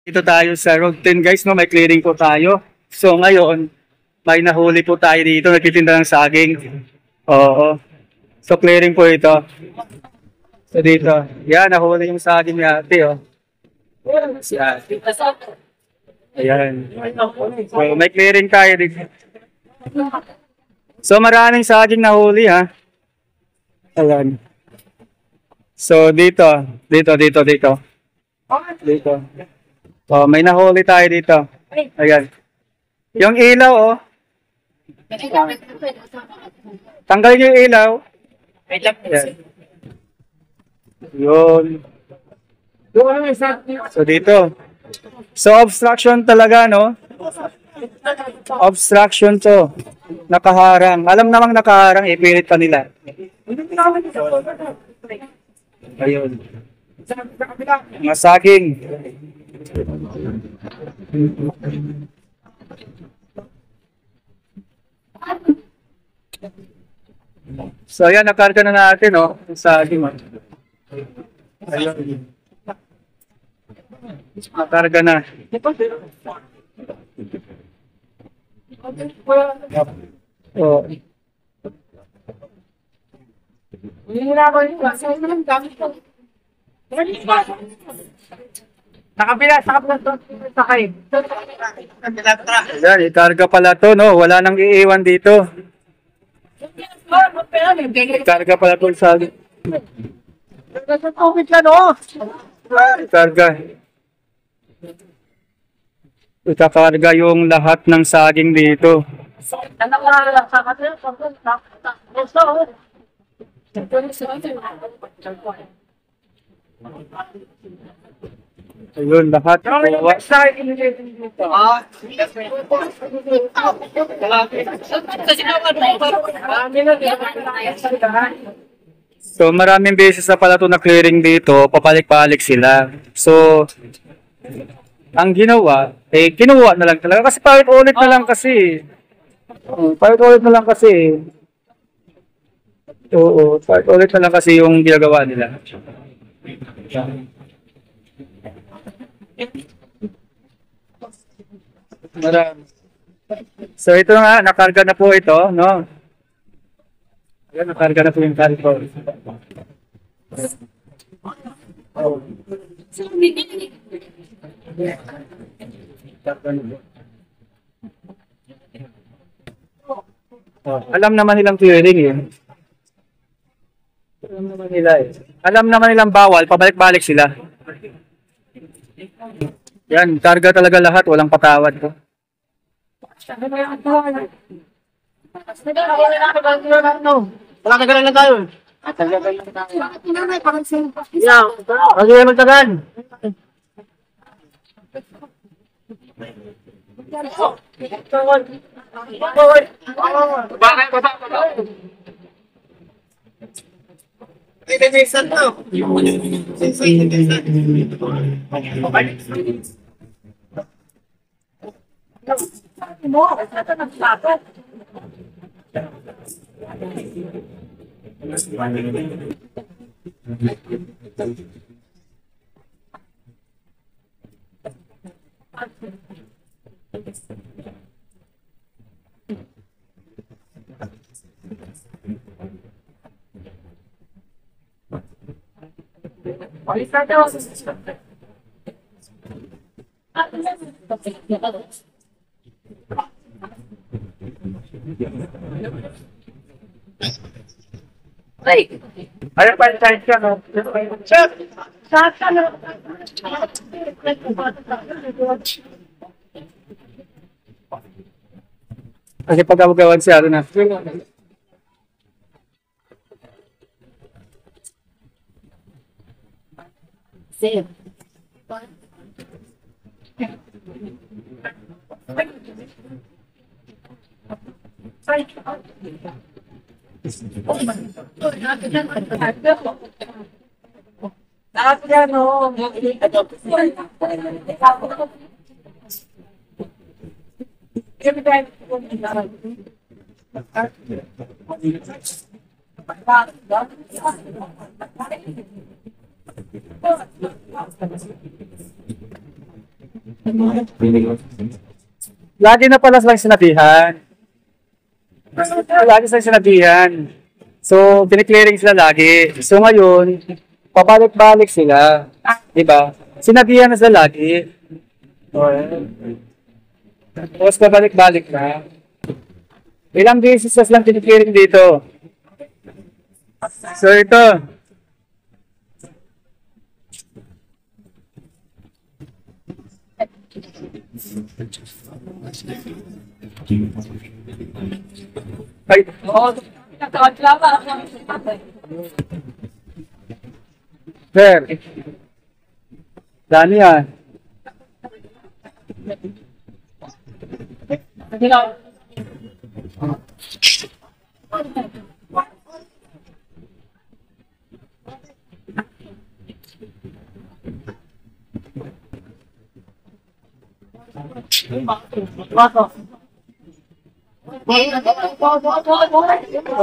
Dito tayo sa Road 10 guys, no? May clearing po tayo. So ngayon, may nahuli po tayo dito, nagtitinda ng saging. Oo. So clearing po ito. So dito, yan, nahuli yung saging ni ate, oh. Si ate. Ayan. So may clearing tayo dito. So maraming saging nahuli, ha. Ayan. So dito. Dito. Oh, may nahuli tayo dito. Ayan. Yung ilaw, oh. Tanggalin yung ilaw. Ayan. Yun. So dito. So obstruction talaga, no? Obstruction to. Nakaharang. Alam namang nakaharang, ipilit pa nila. Ayun. Mga saging. So ayan, nakarga na natin, oh, yung saging. Ayun. Nakarga na. Oh. Nakabila, sakap na ito. Sakay. Ayan, ikarga pala to, no? Wala nang iiwan dito. Ikarga pala to sa saging. Nasa tubig ka, no? Ikarga. Ikakarga yung lahat ng saging dito. Ayun, lahat. So maraming beses na pala ito na clearing dito, papalik-palik sila. So, ang ginawa, kinuha na lang talaga. Kasi paulit-ulit na lang kasi. Paulit-ulit na lang kasi. Oo, paulit-ulit na lang kasi yung ginagawa nila. Marami. So ito nga, nakarga na po ito, no? Ayan, nakarga na po yung cargo. Alam naman nilang clearing eh. Alam naman nila eh. Alam naman nilang bawal, pabalik-balik sila. Yan, karga talaga lahat, walang patawad ko. Wala ka galang na tayo. Yeah, kasi naman magtagan. Ano pa yung size ka, no? Kasi pagkagawan siya, ano na? Save. Lagi na pala silang sinabihan. Lagi silang sinabihan. So, piniclearing sila lagi. So, ngayon, pabalik-balik sila. Diba? Sinabihan na sila lagi. Tapos, pabalik-balik na. Ilang beses na silang piniclearing dito. So, ito. Ay, sir. Dani yan.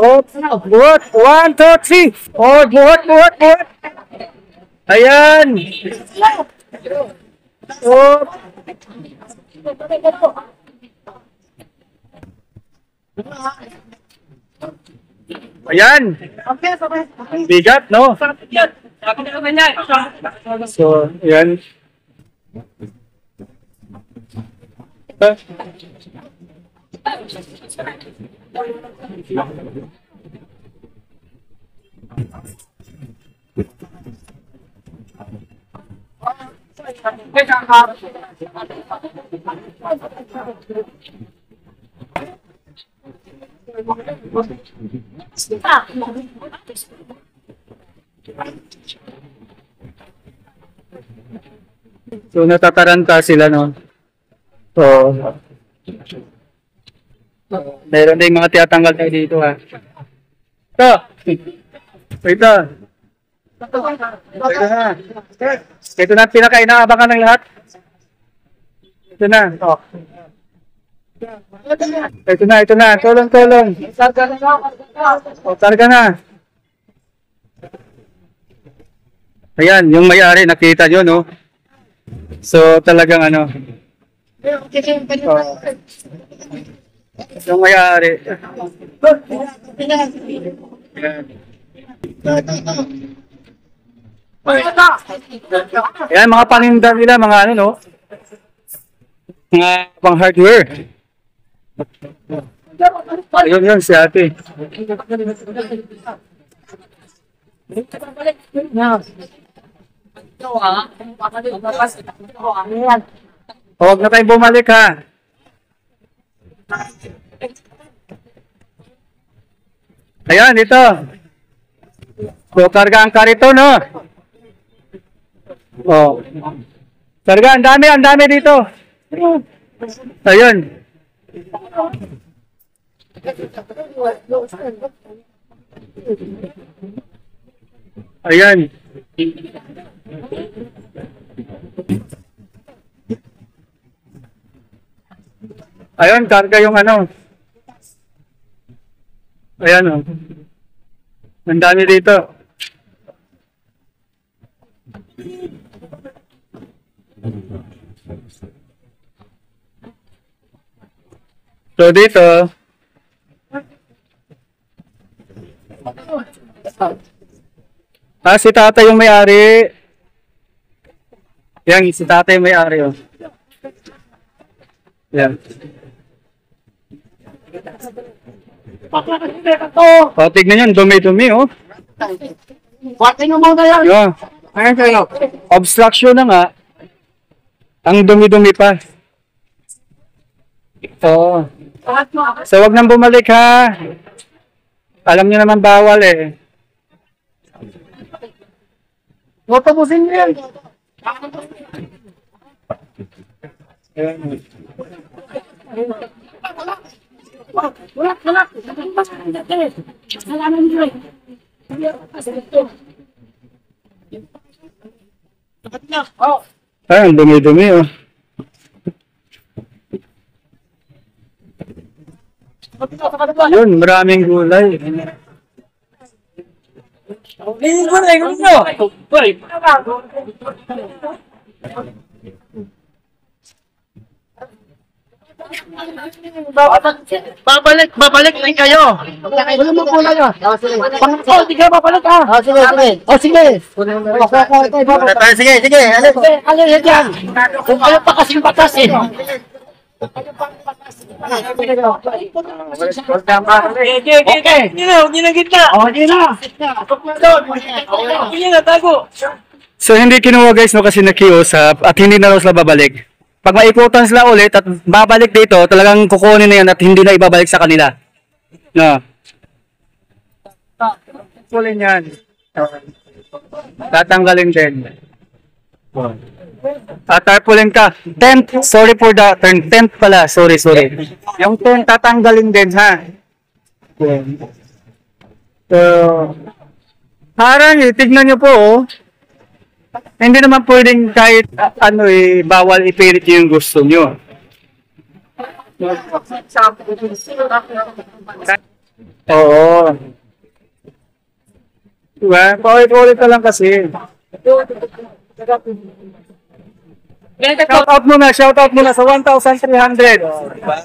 Oh, buhat. 1, 2, 3. Oh, buhat. Ayan. Oh. Ayan. Ang bigat, no? So, ayan. So, natataranta sila, no? So, meron na yung mga tiyatanggal tayo dito, ha? Ito! Ito! Ito na ang pinaka-inaabangan ng lahat. Ito na. Oh. Ito na. Tulong. O, targa na. Ayan, yung may-ari, nakita nyo, no? So, talagang ano. Yung may-ari. Ayan, mga paninda nila, mga ano, no? Mga pang hardware. Yun, si ate. Huwag na tayong bumalik, ha? Ayan, ito. So, karga ang karito, no? Oh. Karga, ang dami dito. Ayun. Ayan. Ayun, karga yung ano. Ayan, oh. Ang dami dito. So dito, si tatay yung may-ari. Yan, si tatay yung may-ari. Oh. Yan. O, tignan yan, dumi-dumi, oh. Watin mo muna yan. Yeah. Ayan kayo. Obstruction na nga. Ang dumi-dumi pa. Oo. So, wag nang bumalik, ha. Alam niyo naman bawal, eh. Tapusin mo yan. Wala. Ay, ang dumi-dumi, oh. Yun, maraming gulay. Babalik na kayo. Wala mo pula ka. Oh, sige, babalik ka. Oh, sige, sige. Oh, sige. Sige, sige. Ano yan dyan? Kung kayo pa kasing batas eh. So hindi kinuha guys no kasi nakiusap at hindi na raw sila babalik. Pag maikutan sila ulit at babalik dito, talagang kukunin na yan at hindi na ibabalik sa kanila. No. Kunin yan. Tatanggalin din. Tarpaulin ka. Tent, sorry for the term. Tent pala, sorry. Yung tent tatanggalin din ha. So, parang tignan nyo po oh. Hindi naman pwedeng kahit bawal ipilit yung gusto nyo. Oo. Diba? Paulit-ulit ka lang kasi. Shout out muna sa 1,300. Diba?